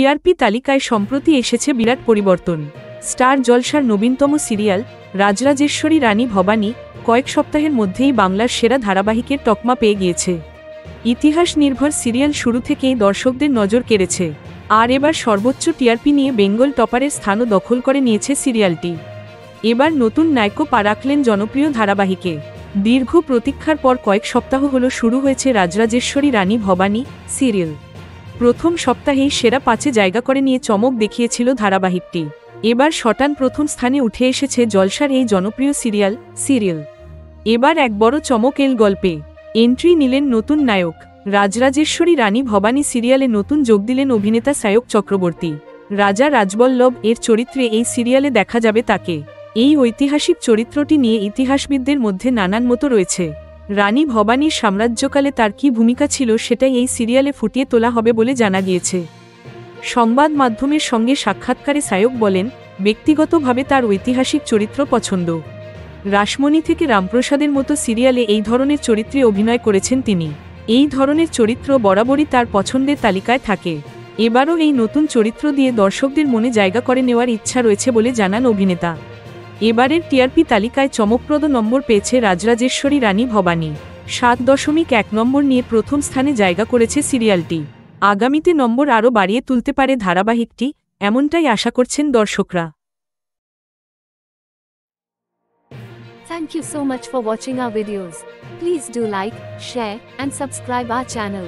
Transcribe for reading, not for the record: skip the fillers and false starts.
TRP তালিকায় সম্প্রতি এসেছে বিরাট পরিবর্তন। স্টার জলসার নবীনতম সিরিয়াল রাজরাজেশ্বরী রানী ভবানী কয়েক সপ্তাহের মধ্যেই বাংলার সেরা ধারাবাহিকের তকমা পেয়ে গিয়েছে। ইতিহাস নির্ভর সিরিয়াল শুরু থেকেই দর্শকদের নজর কেড়েছে, আর এবার সর্বোচ্চ টিআরপি নিয়ে বেঙ্গল টপারের স্থানও দখল করে নিয়েছে সিরিয়ালটি। এবার নতুন নায়কও পা রাখলেন জনপ্রিয় ধারাবাহিকে। দীর্ঘ প্রতীক্ষার পর কয়েক সপ্তাহ হলো শুরু হয়েছে রাজরাজেশ্বরী রানী ভবানী সিরিয়াল। প্রথম সপ্তাহেই সেরা 5-এ জায়গা করে নিয়ে চমক দেখিয়েছিল ধারাবাহিকটি। এবার শটান প্রথম স্থানে উঠে এসেছে জলসার এই জনপ্রিয় সিরিয়াল। এবার এক বড় চমক এল গল্পে। এন্ট্রি নিলেন নতুন নায়ক। রাজরাজেশ্বরী রানী ভবানী সিরিয়ালে নতুন যোগ দিলেন অভিনেতা সায়ক চক্রবর্তী। রাজা রাজবল্লভ এর চরিত্রে এই সিরিয়ালে দেখা যাবে তাকে। এই ঐতিহাসিক চরিত্রটি নিয়ে ইতিহাসবিদদের মধ্যে নানান মতো রয়েছে। রানী ভবানীর সাম্রাজ্যকালে তার কী ভূমিকা ছিল সেটাই এই সিরিয়ালে ফুটিয়ে তোলা হবে বলে জানা গিয়েছে। সংবাদ মাধ্যমের সঙ্গে সাক্ষাৎকারে সায়ক বলেন, ব্যক্তিগতভাবে তার ঐতিহাসিক চরিত্র পছন্দ। রাসমণি থেকে রামপ্রসাদের মতো সিরিয়ালে এই ধরনের চরিত্রে অভিনয় করেছেন তিনি। এই ধরনের চরিত্র বরাবরই তার পছন্দের তালিকায় থাকে। এবারও এই নতুন চরিত্র দিয়ে দর্শকদের মনে জায়গা করে নেওয়ার ইচ্ছা রয়েছে বলে জানান অভিনেতা। এবারের টিআরপি তালিকায় চমকপ্রদ নম্বর পেয়েছে রাজরাজেশ্বরী রানী ভবানী। 7.1 নম্বর নিয়ে প্রথম স্থানে জায়গা করেছে সিরিয়ালটি। আগামীতে নম্বর আরও বাড়িয়ে তুলতে পারে ধারাবাহিকটি, এমনটাই আশা করছেন দর্শকরা। Thank you so much for watching our videos. Please do like, share, and subscribe our channel.